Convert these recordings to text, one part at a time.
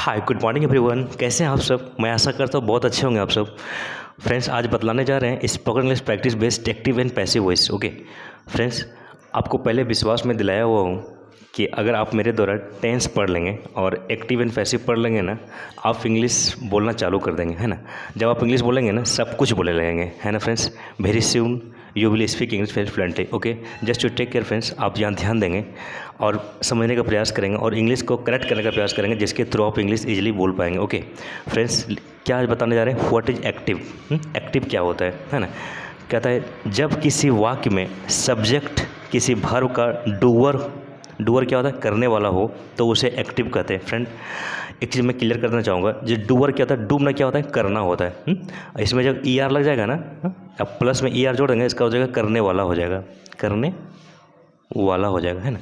Hi good morning everyone. कैसे हैं आप सब? मैं आशा करता हूँ बहुत अच्छे होंगे आप सब। फ्रेंड्स, आज बतलाने जा रहे हैं spoken English practice based active and passive voice. Okay friends, आपको पहले विश्वास में दिलाया हुआ हूँ कि अगर आप मेरे द्वारा टेंस पढ़ लेंगे और एक्टिव एंड पैसिव पढ़ लेंगे ना, आप इंग्लिश बोलना चालू कर देंगे, है ना। जब आप इंग्लिश बोलेंगे ना, सब कुछ बोले लगेंगे, है ना friends. Very soon you will speak English very fluently. Okay, just to take care friends, आप यहाँ ध्यान देंगे और समझने का प्रयास करेंगे और इंग्लिश को करेक्ट करने का प्रयास करेंगे, जिसके थ्रू आप इंग्लिश इजीली बोल पाएंगे। ओके फ्रेंड्स, क्या आज बताने जा रहे हैं? What is active. एक्टिव क्या होता है ना। कहता है जब किसी वाक्य में सब्जेक्ट किसी वर्ब का डूअर क्या होता है? करने वाला हो, तो उसे एक्टिव कहते हैं। फ्रेंड, एक चीज़ मैं क्लियर करना चाहूँगा, जो डूअर क्या होता है? डूबना क्या होता है? करना होता है। इसमें जब ई आर लग जाएगा ना, अब प्लस में ई आर जोड़ देंगे, इसका हो जाएगा करने वाला हो जाएगा, करने वाला हो जाएगा, है ना।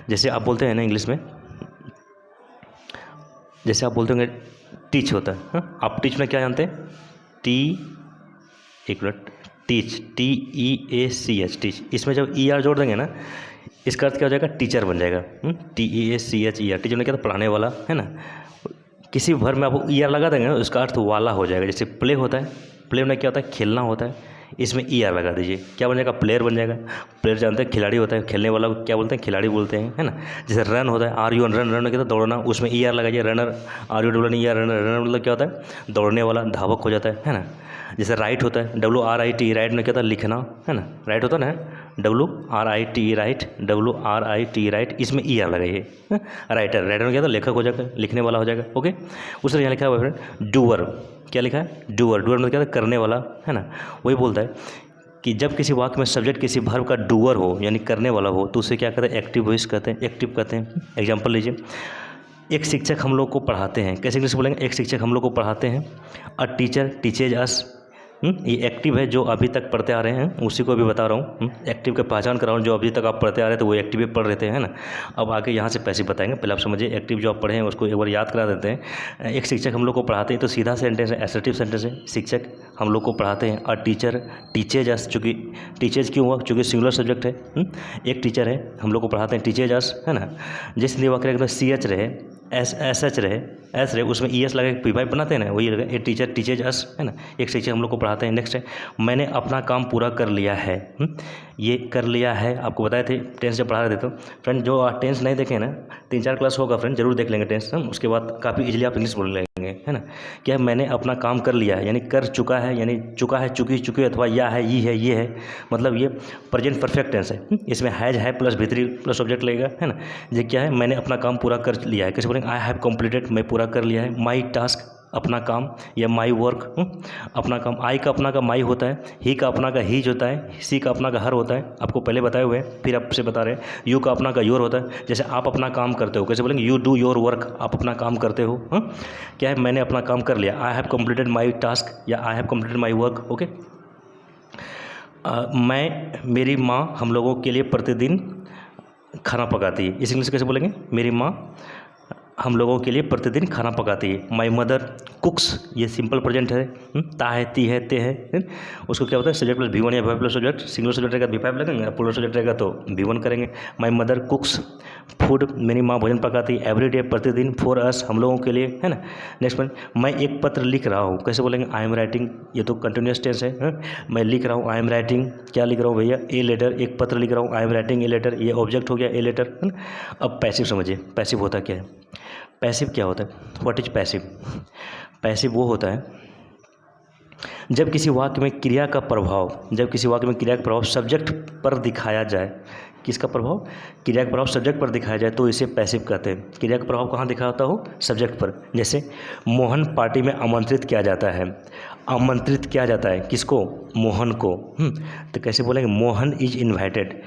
जैसे आप बोलते हैं ना इंग्लिश में, जैसे आप बोलते होंगे टीच होता है। आप टीच में क्या जानते हैं? एक मिनट, टीच, TEACH, टीच। इसमें जब ई आर जोड़ देंगे ना, इसका अर्थ क्या हो जाएगा? टीचर बन जाएगा। TEACHER, टीचर ने क्या था? पढ़ाने वाला, है ना। किसी भर में आप ई आर लगा देंगे ना, उसका अर्थ वाला हो जाएगा। जैसे प्ले होता है, प्ले में क्या होता है? खेलना होता है, इसमें ई आर लगा दीजिए, क्या बन जाएगा? प्लेयर बन जाएगा। प्लेयर जानते हैं खिलाड़ी होता है, खेलने वाला को क्या बोलते हैं? खिलाड़ी बोलते हैं, है ना। जैसे रन होता है, आर यू रन, रन क्या था? दौड़ना, उसमें ई आर लगाइए, runner, R U W E R, runner, runner मतलब क्या होता है? दौड़ने वाला, धावक हो जाता है ना। जैसे राइट होता है, WRIT, राइट में क्या था? लिखना, है ना। राइट होता है ना, WRIT, राइट, WRIT, राइट, इसमें ई आर लगाइए। राइटर, राइटर में क्या था? लेखक हो जाएगा, लिखने वाला हो जाएगा। ओके, उसने यहाँ लिखा हुआ है फ्रेंड डूअर, क्या लिखा है? डूअर, डूअर मतलब क्या था? करने वाला, है ना। वही बोलता है कि जब किसी वाक्य में सब्जेक्ट किसी वर्ब का डूअर हो, यानी करने वाला हो, तो उसे क्या कहते हैं? एक्टिव वॉइस कहते हैं, एक्टिव कहते हैं। एग्जाम्पल लीजिए, एक शिक्षक हम लोग को पढ़ाते हैं, कैसे इंग्लिश बोलेंगे? एक शिक्षक हम लोग को पढ़ाते हैं। अ टीचर टीचेज अस, ये एक्टिव है, जो अभी तक पढ़ते आ रहे हैं, उसी को अभी बता रहा हूँ। एक्टिव का पहचान करा रहा हूँ, जो अभी तक आप पढ़ते आ रहे थे वो एक्टिव पढ़ रहे थे, है ना। अब आगे यहाँ से पैसिव बताएंगे, पहले आप समझिए एक्टिव जो आप पढ़े हैं उसको एक बार याद करा देते हैं। एक शिक्षक हम लोग को पढ़ाते हैं, तो सीधा सेंटेंस है, एसर्टिव सेंटेंस है। शिक्षक हम लोग को पढ़ाते हैं। अ टीचर टीचेज अस, चूँकि टीचेज क्यों हुआ? चूँकि सिंगुलर सब्जेक्ट है। एक टीचर है, हम लोग को पढ़ाते हैं, टीचेज अस, है ना। जिस हिंदी वाक्य एकदम CH रहे, SH रहे, S रहे, उसमें ES लगा के P5 बनाते हैं ना, वही लगा। ए टीचर टीचेज अस, है ना। एक शिक्षक हम लोग को पढ़ाते हैं। नेक्स्ट है, मैंने अपना काम पूरा कर लिया है। ये कर लिया है आपको बताए थे टेंस जब पढ़ा रहे थे। तो फ्रेंड, जो टेंस नहीं देखे ना, 3-4 क्लास होगा फ्रेंड, जरूर देख लेंगे टेंस, उसके बाद काफ़ी इजीली आप इंग्लिश बोलने लगेंगे, है ना। क्या मैंने अपना काम कर लिया है, यानी कर चुका है, यानी चुका है, चुकी, चुकी, अथवा या है, ये है, मतलब ये प्रेजेंट परफेक्ट टेंस है। इसमें हैज है प्लस भीतरी प्लस ऑब्जेक्ट लगेगा, है ना। ये क्या है? मैंने अपना काम पूरा कर लिया है। कैसे बोलेंगे? आई हैव कंप्लीटेड, मैं पूरा कर लिया है। माई टास्क, अपना काम, या माई वर्क, अपना काम। आई का अपना का माई होता है, ही का अपना का हीज होता है, सी का अपना का हर होता है, आपको पहले बताए हुए हैं, फिर आपसे बता रहे हैं। यू का अपना का योर होता है, जैसे आप अपना काम करते हो, कैसे बोलेंगे? यू डू योर वर्क, आप अपना काम करते हो। क्या है? मैंने अपना काम कर लिया, I have completed my task, या I have completed my work. Okay, मेरी माँ हम लोगों के लिए प्रतिदिन खाना पकाती है। इस इंग्लिश कैसे बोलेंगे? मेरी माँ हम लोगों के लिए प्रतिदिन खाना पकाती है। माई मदर कुक्स, ये सिंपल प्रेजेंट है, ता है, ती है, ते है। उसको क्या होता है? सब्जेक्ट प्लस V1 या V5 plus subject. Single subject रहेगा V5 लगेंगे, प्लूरल सब्जेक्ट रहेगा तो V1 करेंगे। माई मदर कुक्स फूड, मेरी माँ भोजन पकाती है। एवरी डे, प्रतिदिन। फॉर अस, हम लोगों के लिए, है ना। नेक्स्ट पॉइंट, मैं एक पत्र लिख रहा हूँ, कैसे बोलेंगे? आई एम राइटिंग, ये तो कंटिन्यूस टेंस है। मैं लिख रहा हूँ, आई एम राइटिंग, क्या लिख रहा हूँ भैया? ए लेटर, एक पत्र लिख रहा हूँ, I am writing a letter, ये ऑब्जेक्ट हो गया, ए लेटर, है ना। अब पैसिव समझिए, पैसिव होता क्या है? पैसिव क्या होता है? What is passive? पैसिव वो होता है जब किसी वाक्य में क्रिया का प्रभाव सब्जेक्ट पर दिखाया जाए। किसका प्रभाव? क्रिया का प्रभाव सब्जेक्ट पर दिखाया जाए, तो इसे पैसिव कहते हैं। क्रिया का प्रभाव कहाँ दिखाता हो? सब्जेक्ट पर। जैसे मोहन पार्टी में आमंत्रित किया जाता है। आमंत्रित किया जाता है किसको? मोहन को। तो कैसे बोलेंगे? Mohan is invited.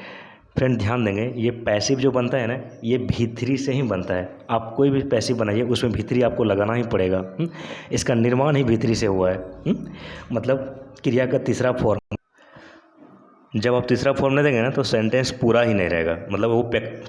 फ्रेंड ध्यान देंगे, ये पैसिव जो बनता है ना, ये भीतरी से ही बनता है। आप कोई भी पैसिव बनाइए, उसमें भीतरी आपको लगाना ही पड़ेगा। इसका निर्माण ही भीतरी से हुआ है। मतलब क्रिया का तीसरा फॉर्म। जब आप तीसरा फॉर्म नहीं देंगे ना तो सेंटेंस पूरा ही नहीं रहेगा, मतलब वो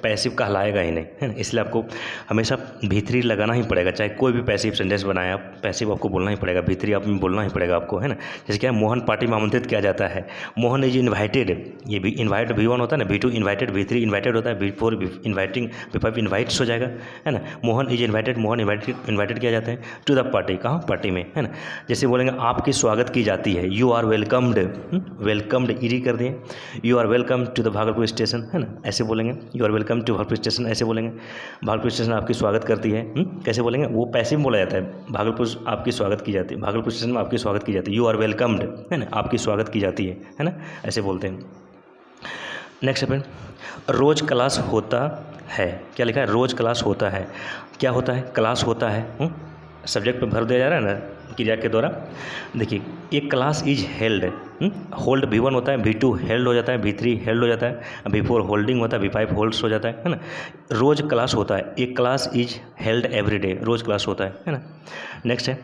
पैसिव कहलाएगा ही नहीं, है ना। इसलिए आपको हमेशा भी3 लगाना ही पड़ेगा, चाहे कोई भी पैसिव सेंटेंस बनाए आप, पैसिव आपको बोलना ही पड़ेगा, भी3 आप बोलना ही पड़ेगा आपको, है ना। जैसे क्या मोहन पार्टी में आमंत्रित किया जाता है, मोहन इज इन्वाइटेड, ये भी इन्वाइट भी1 होता है ना, भी2 इन्वाइटेड, भी3 इन्वाइटेड होता है, भी4 इन्वाइटिंग, भी5 इन्वाइट्स हो जाएगा, है ना। Mohan is invited, Mohan invited किया जाता है टू द पार्टी, कहाँ पार्टी में, है ना। जैसे बोलेंगे आपकी स्वागत की जाती है, you are welcomed, welcomed ED कर दिए, you are welcome to the Bhagalpur station, है ना, ऐसे बोलेंगे। You are welcome to Bhagalpur station ऐसे बोलेंगे, भागलपुर स्टेशन आपकी स्वागत करती है, कैसे बोलेंगे, वो पैसिव बोला जाता है, भागलपुर आपकी स्वागत की जाती है, भागलपुर स्टेशन में आपकी स्वागत की जाती है, यू आर वेलकम्ड, है ना, आपकी स्वागत की जाती है ना, ऐसे बोलते हैं। नेक्स्ट अपन, रोज़ क्लास होता है, क्या लिखा है, रोज़ क्लास होता है, क्या होता है, क्लास होता है, सब्जेक्ट पे भर दिया जा रहा है ना क्रिया के द्वारा। देखिए एक क्लास इज हेल्ड, होल्ड भी1 होता है, भी2 हेल्ड हो जाता है, भी3 हेल्ड हो जाता है, भी4 होल्डिंग होता है, भी5 होल्ड्स हो जाता है ना। रोज़ क्लास होता है, एक class is held every day, रोज़ क्लास होता है ना। नेक्स्ट है,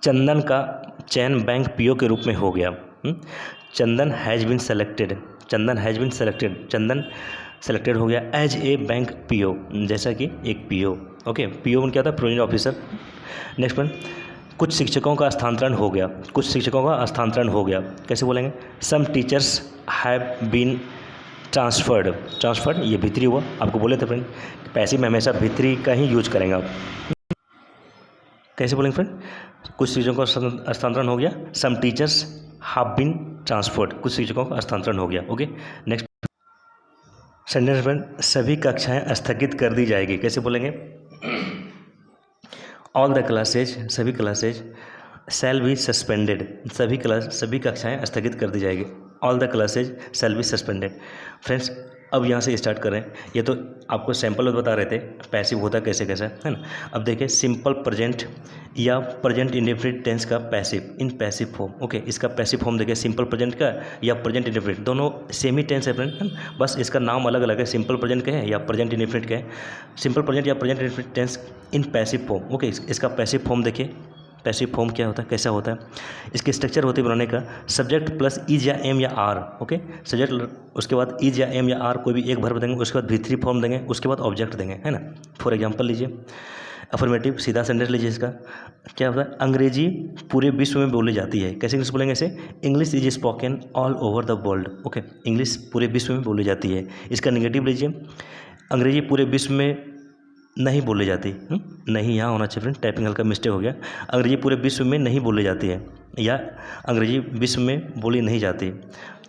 चंदन का चयन बैंक पीओ के रूप में हो गया, Chandan has been selected, Chandan has been selected, Chandan selected हो गया एज ए बैंक पीओ, जैसा कि एक पीओ, ओके, पीओ में क्या था, प्रोविजनल ऑफिसर। नेक्स्ट वन, कुछ शिक्षकों का स्थानांतरण हो गया, कुछ शिक्षकों का स्थानांतरण हो गया, कैसे बोलेंगे, some teachers have been transferred, transferred ये भी3 हुआ, आपको बोले थे फ्रेंड पैसिव में हमेशा भी3 का ही यूज करेंगे आप, कैसे बोलेंगे फ्रेंड, कुछ शिक्षकों का स्थानांतरण हो गया, some teachers have been transferred, कुछ शिक्षकों का स्थानांतरण हो गया, ओके। नेक्स्ट सेंटेंस फ्रेंड, सभी कक्षाएं स्थगित कर दी जाएगी, कैसे बोलेंगे, ऑल द क्लासेज, सभी क्लासेज शैल बी सस्पेंडेड, सभी कक्षाएं स्थगित कर दी जाएगी, all the classes shall be suspended. Friends अब यहाँ से स्टार्ट कर रहे हैं, ये तो आपको सैंपल बता रहे थे पैसिव होता कैसे कैसे, है ना। अब देखिए सिंपल प्रेजेंट या प्रेजेंट इंडेफिनिट टेंस का पैसिव, इन पैसिव फॉर्म, ओके, इसका पैसिव फॉर्म देखिए सिंपल प्रेजेंट का या प्रेजेंट इंडेफिनिट, दोनों सेम ही टेंस है फ्रेंड, बस इसका नाम अलग अलग है, सिंपल प्रेजेंट का है या प्रेजेंट इंडेफिनिट का है। सिंपल प्रेजेंट या present indefinite tense in passive form, okay, इसका पैसिव फॉर्म देखिए, पैसिव फॉर्म क्या होता है, कैसा होता है, इसकी स्ट्रक्चर होती है बनाने का, सब्जेक्ट प्लस इज या एम या आर, ओके, सब्जेक्ट उसके बाद इज या एम या आर कोई भी एक वर्ब देंगे, उसके बाद भी3 फॉर्म देंगे, उसके बाद ऑब्जेक्ट देंगे, है ना। फॉर एग्जांपल लीजिए, अफर्मेटिव सीधा सेंटेंस लीजिए, इसका क्या होता है, अंग्रेजी पूरे विश्व में बोली जाती है, कैसे इंग्लिश बोलेंगे ऐसे, English is spoken all over the world, okay, English पूरे विश्व में बोली जाती है। इसका निगेटिव लीजिए, अंग्रेजी पूरे विश्व में नहीं बोली जाती, नहीं यहाँ होना चाहिए फ्रेंड, टाइपिंग हल्का मिस्टेक हो गया, अंग्रेजी पूरे विश्व में नहीं बोली जाती है या अंग्रेजी विश्व में बोली नहीं जाती,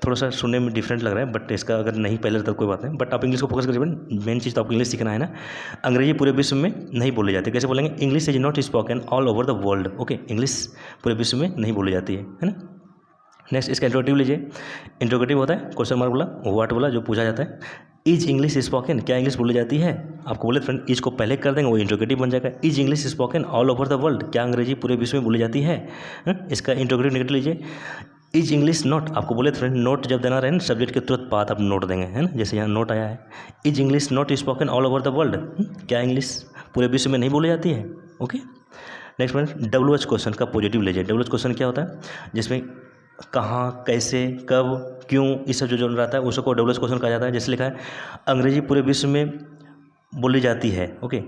थोड़ा सा सुनने में डिफरेंट लग रहा है, बट इसका अगर नहीं पहले तो कोई बात नहीं, बट आप इंग्लिश को फोकस करिए फ्रेंड, मेन चीज़ तो आपको इंग्लिश सीखना है ना। अंग्रेजी पूरे विश्व में नहीं बोली जाती, कैसे बोलेंगे, English is not spoken all over the world, okay, English पूरे विश्व में नहीं बोली जाती है ना। नेक्स्ट इसका इंट्रोगेटिव लीजिए, इंट्रोगेटिव होता है क्वेश्चन मार्क बोला, व्हाट बोला, जो पूछा जाता है, इज इंग्लिश स्पोकन, क्या इंग्लिश बोली जाती है, आपको बोले फ्रेंड इज को पहले कर देंगे वो इंट्रोगेटिव बन जाएगा, is English spoken all over the world, क्या अंग्रेजी पूरे विश्व में बोली जाती है, इसका इंट्रोगेटिव नेगेटिव लीजिए, इज इंग्लिश नॉट, आपको बोले फ्रेंड नोट जब देना रहे ना सब्जेक्ट के तुरंत बाद आप नोट देंगे, है ना, जैसे यहाँ नोट आया है, is English not spoken all over the world, क्या इंग्लिश पूरे विश्व में नहीं बोली जाती है, okay. Next friend WH question का पॉजिटिव लीजिए, WH क्वेश्चन क्या होता है, जिसमें कहाँ, कैसे, कब, क्यों, इस सब जो रहता है उसको WH क्वेश्चन कहा जाता है। जैसे लिखा है अंग्रेजी पूरे विश्व में बोली जाती है, ओके,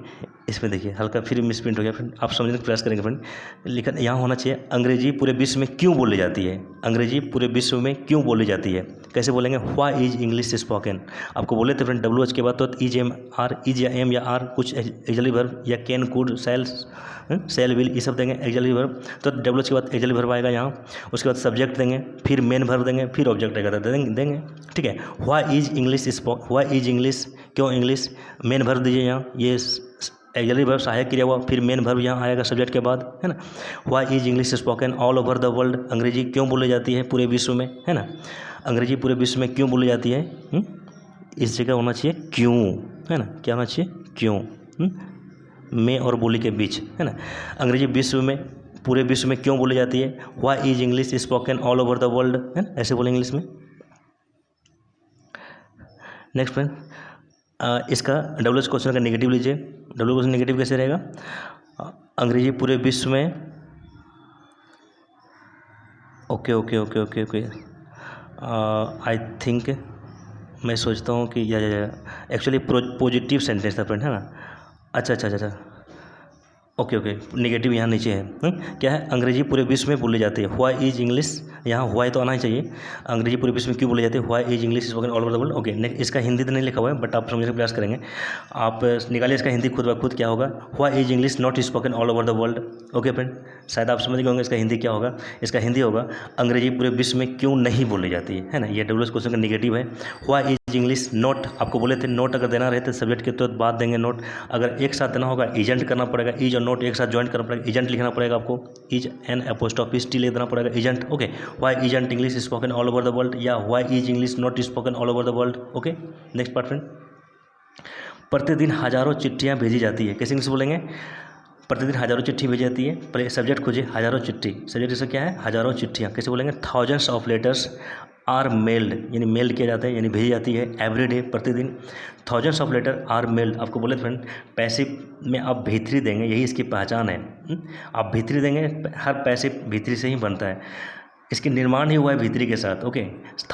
इसमें देखिए हल्का फिर मिसप्रिंट हो गया फ्रेंड, आप समझने का प्रयास करेंगे फ्रेंड, लिखा यहाँ होना चाहिए अंग्रेजी पूरे विश्व में क्यों बोली जाती है, अंग्रेजी पूरे विश्व में क्यों बोली जाती है, कैसे बोलेंगे, व्हाई इज इंग्लिश स्पोकन, आपको बोले थे फ्रेंड WH के बाद तो इज एम आर, इज या एम या आर कुछ एक्सिलरी वर्ब या कैन, कुड, सेल विल ये सब देंगे एक्सिलरी वर्ब, तो WH के बाद एक्सिलरी वर्ब आएगा यहाँ, उसके बाद सब्जेक्ट देंगे, फिर मेन वर्ब देंगे, फिर ऑब्जेक्ट आएगा देंगे, ठीक है। व्हाई इज इंग्लिश, क्यों इंग्लिश, मेन वर्ब दीजिए यहाँ, ये एक्सिलरी वर्ब सहायक क्रिया हुआ, फिर मेन वर्ब यहाँ आएगा सब्जेक्ट के बाद, है ना। Why is English spoken all over the world, अंग्रेजी क्यों बोली जाती है पूरे विश्व में, है ना, अंग्रेजी पूरे विश्व में क्यों बोली जाती है, इस जगह होना चाहिए क्यों, है ना, क्या होना चाहिए क्यों, में और बोली के बीच, है ना, अंग्रेजी विश्व में पूरे विश्व में क्यों बोली जाती है, why is English spoken all over the world, है ना, ऐसे बोलेंगे इंग्लिश में। नेक्स्ट फ्रेंड इसका WH क्वेश्चन का नेगेटिव लीजिए, WH क्वेश्चन नेगेटिव कैसे रहेगा, अंग्रेजी पूरे विश्व में, ओके, आई थिंक, मैं सोचता हूँ कि या एक्चुअली पॉजिटिव सेंटेंस था फ्रेंड, है ना। अच्छा अच्छा अच्छा अच्छा, ओके ओके, नेगेटिव यहाँ नीचे है। क्या है, अंग्रेजी पूरे विश्व में बोली जाती है। व्हाई इज इंग्लिश, यहाँ व्हाई तो आना ही चाहिए। अंग्रेजी पूरे विश्व में क्यों बोली जाती है, why is English spoken all over the world. Okay, इसका हिंदी तो नहीं लिखा हुआ है, बट आप समझने का प्रयास करेंगे। आप निकालिए इसका हिंदी खुद ब खुद क्या होगा। Why is English not spoken all over the world. Okay friend, शायद आप समझ गए होंगे इसका हिंदी क्या होगा। इसका हिंदी होगा, अंग्रेजी पूरे विश्व में क्यों नहीं बोली जाती है ना। ये डब्ल्यू क्वेश्चन का निगेटिव है। व्हाई इज इंग्लिश नोट, आपको बोले थे नोट अगर देना रहे तो सब्जेक्ट के तुरंत बाद देंगे नोट। अगर एक साथ देना होगा इजेंट करना पड़ेगा, इज और नोट एक साथ ज्वाइन करना पड़ेगा, इजेंट लिखना पड़ेगा आपको, इज एन अपोस्ट्रोफी टी लिख देना पड़ेगा, isn't. Okay, why isn't English spoken all over the world, या why is English not spoken all over the world. Okay, next part friend, प्रतिदिन हजारों चिट्ठियाँ भेजी जाती है, कैसे इंग्लिश बोलेंगे, प्रतिदिन हजारों चिट्ठी भेजी जाती है। पहले सब्जेक्ट खोजिए, हजारों चिट्ठी, सब्जेक्ट इसका क्या है, हजारों चिट्ठियाँ, कैसे बोलेंगे, thousands of letters are mailed, यानी मेल किया जाता है, यानी भेजी जाती है, एवरी डे, प्रतिदिन। Thousands of letter are mailed, आपको बोले फ्रेंड पैसिव में आप भीतरी देंगे, यही इसकी पहचान है। आप भीतरी देंगे, हर पैसिव भीतरी से ही बनता है, इसकी निर्माण ही हुआ है भीतरी के साथ। Okay,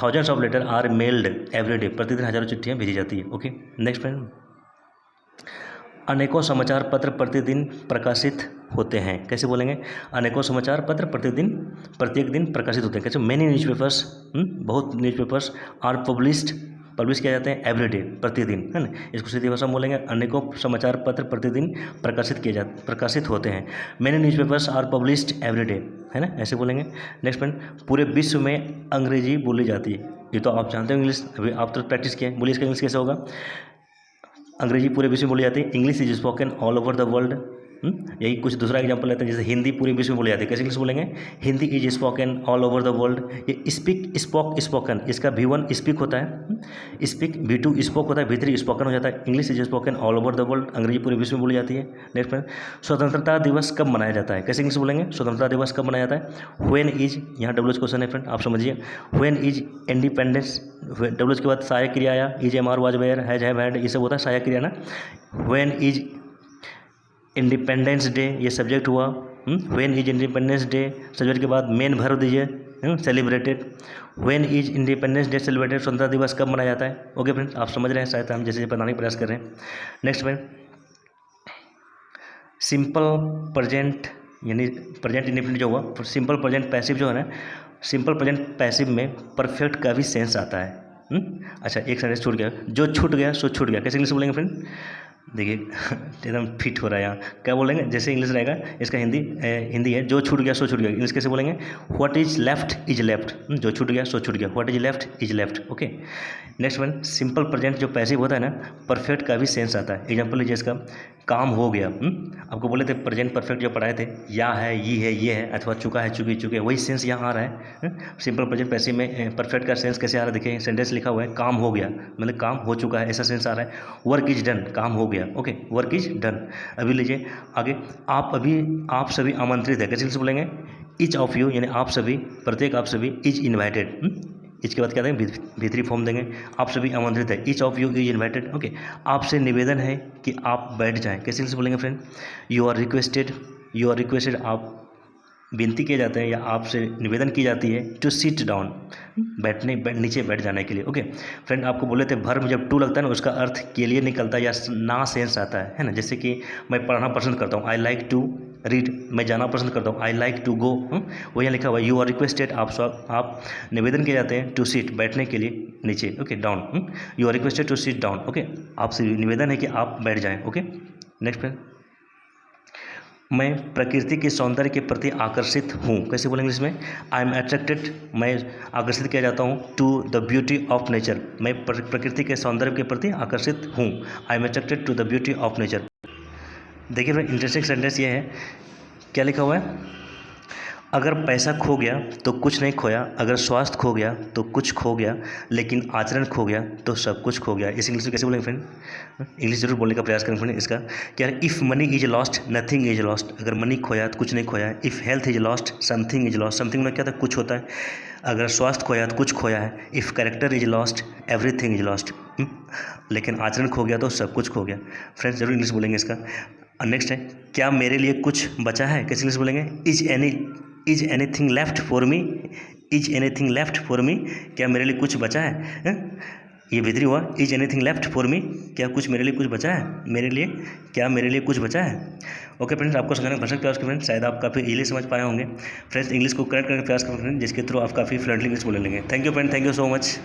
thousands of letter are mailed every day, प्रतिदिन हजारों चिट्ठियाँ भेजी जाती है। ओके, नेक्स्ट फ्रेंड, अनेकों समाचार पत्र प्रतिदिन प्रकाशित होते हैं, कैसे बोलेंगे, अनेकों समाचार पत्र प्रतिदिन प्रत्येक दिन प्रकाशित होते हैं, कैसे, मैनी न्यूज़पेपर्स, बहुत न्यूज़पेपर्स आर पब्लिश्ड, पब्लिश किए जाते हैं एवरी डे, प्रतिदिन, है ना। इसको सीधी भाषा में बोलेंगे, अनेकों समाचार पत्र प्रतिदिन प्रकाशित होते हैं, many newspapers are published every day, है ना, ऐसे बोलेंगे। नेक्स्ट पॉइंट, पूरे विश्व में अंग्रेजी बोली जाती है, ये तो आप जानते हो इंग्लिश, अभी आप तो प्रैक्टिस किए, बोलिए इसका इंग्लिश कैसे होगा। अंग्रेजी पूरे विश्व में बोली जाती है, English is spoken all over the world. यही कुछ दूसरा एग्जांपल लेते हैं, जैसे हिंदी पूरे विश्व में बोली जाती है, कैसे इंग्लिश बोलेंगे, Hindi is spoken all over the world. ये स्पीक, स्पोक, स्पोकन, इसका V1 स्पीक होता है, स्पीक, V2 स्पोक होता है, V3 स्पोकन हो जाता है। English is spoken all over the world, अंग्रेजी पूरे विश्व में बोली जाती है। नेक्स्ट पॉइंट, स्वतंत्रता दिवस कब मनाया जाता है, कैसे इंग्लिश बोलेंगे, स्वतंत्रता दिवस कब मनाया जाता है, व्हेन इज, यहाँ डब्ल्यू क्वेश्चन है फ्रेंड, आप समझिए, व्हेन इज इंडिपेंडेंस, डब्ल्यू के बाद सहायक क्रिया आया, is, am, are, was, were, has, have, had, ये सब होता है सहायक क्रिया ना। व्हेन इज इंडिपेंडेंस डे, ये सब्जेक्ट हुआ। When is independence day, subject के बाद मेन भर दीजिए, celebrated. When is independence day celebrated, स्वतंत्रता दिवस कब मनाया जाता है। ओके फ्रेंड, आप समझ रहे हैं शायद, हम जैसे बताने का प्रयास कर रहे हैं। नेक्स्ट फ्रेंड, सिंपल प्रेजेंट, यानी प्रेजेंट इंडिपेंडेंट जो हुआ, सिंपल प्रेजेंट पैसिव जो है ना, सिंपल प्रेजेंट पैसिव में परफेक्ट का भी सेंस आता है। अच्छा, एक सेंटेंस छूट गया, जो छूट गया सो छूट गया, कैसे इंग्लिश बोलेंगे फ्रेंड, देखिए एकदम फिट हो रहा है यहाँ, क्या बोलेंगे, जैसे इंग्लिश रहेगा, इसका हिंदी है, जो छूट गया सो छूट गया, इंग्लिश कैसे बोलेंगे, what is left is left, जो छूट गया सो छूट गया, what is left is left. Okay, next one, simple present जो पैसिव होता है ना, परफेक्ट का भी सेंस आता है। एग्जाम्पल लीजिए इसका, काम हो गया, आपको बोले थे प्रेजेंट परफेक्ट जो पढ़ाए थे, या है, ये है, अथवा चुका है, चुकी, चुके, वही सेंस यहाँ आ रहा है। सिंपल प्रेजेंट पैसिव में परफेक्ट का सेंस कैसे आ रहा है, देखिए सेंटेंस लिखा हुआ है, काम हो गया, मतलब काम हो चुका है, ऐसा सेंस आ रहा है। वर्क इज डन, काम हो गया, ओके, वर्क इज डन। अभी लीजिए आगे, आप सभी आमंत्रित है, कैसे बोलेंगे, ईच ऑफ यू, यानी आप सभी, प्रत्येक आप सभी, इज इन्वाइटेड, इसके बाद क्या देंगे, भीतरी फॉर्म देंगे, आप सभी आमंत्रित है, each of you is invited. Okay, आपसे निवेदन है कि आप बैठ जाएं, कैसे से बोलेंगे फ्रेंड, यू आर रिक्वेस्टेड, आप विनती किए जाते हैं या आपसे निवेदन की जाती है, टू सिट डाउन, नीचे बैठ जाने के लिए। ओके फ्रेंड, आपको बोले थे वर्ब में जब टू लगता है ना, उसका अर्थ के लिए निकलता है या ना सेंस आता है ना। जैसे कि मैं पढ़ना पसंद करता हूँ, आई लाइक टू रीड, मैं जाना पसंद करता हूँ, आई लाइक टू गो, वो यहाँ लिखा हुआ है, यू आर रिक्वेस्टेड, आप निवेदन किए जाते हैं, टू सिट, बैठने के लिए नीचे, okay, down, you are requested to sit down. Okay, आपसे निवेदन है कि आप बैठ जाएँ। ओके, नेक्स्ट फ्रेंड, मैं प्रकृति के सौंदर्य के प्रति आकर्षित हूँ, कैसे बोलेंगे इंग्लिश में, आई एम अट्रैक्टेड, मैं आकर्षित किया जाता हूँ, to the beauty of nature, मैं प्रकृति के सौंदर्य के प्रति आकर्षित हूँ, I am attracted to the beauty of nature. देखिए भाई, इंटरेस्टिंग सेंटेंस ये है, क्या लिखा हुआ है, अगर पैसा खो गया तो कुछ नहीं खोया, अगर स्वास्थ्य खो गया तो कुछ खो गया, लेकिन आचरण खो गया तो सब कुछ खो गया। इस इंग्लिश में कैसे बोलेंगे फ्रेंड, इंग्लिश जरूर बोलने का प्रयास करें फ्रेंड। इसका क्या है, if money is lost nothing is lost, अगर मनी खोया तो कुछ नहीं खोया है। If health is lost something is lost, something में क्या था, कुछ होता है। अगर स्वास्थ्य खोया तो कुछ खोया है। If character is lost everything is lost, लेकिन आचरण खो गया तो सब कुछ खो गया। फ्रेंड्स जरूर इंग्लिश बोलेंगे इसका। नेक्स्ट है, क्या मेरे लिए कुछ बचा है, कैसे इंग्लिश बोलेंगे, is anything left for me, is anything left for me, क्या मेरे लिए कुछ बचा है? ये भीतरी हुआ, is anything left for me, क्या कुछ मेरे लिए कुछ बचा है, मेरे लिए, क्या मेरे लिए कुछ बचा है? ओके फ्रेंड्स, आपको समझने का भाषा प्रयास करें फ्रेंड्स, शायद आप काफ़ी इजीली समझ पाए होंगे फ्रेंड्स। इंग्लिश को करेक्ट करके प्रयास करें जिसके थ्रू आप काफ़ी फ्लुएंटली इंग्लिश बोल लेंगे। Thank you friend, thank you so much.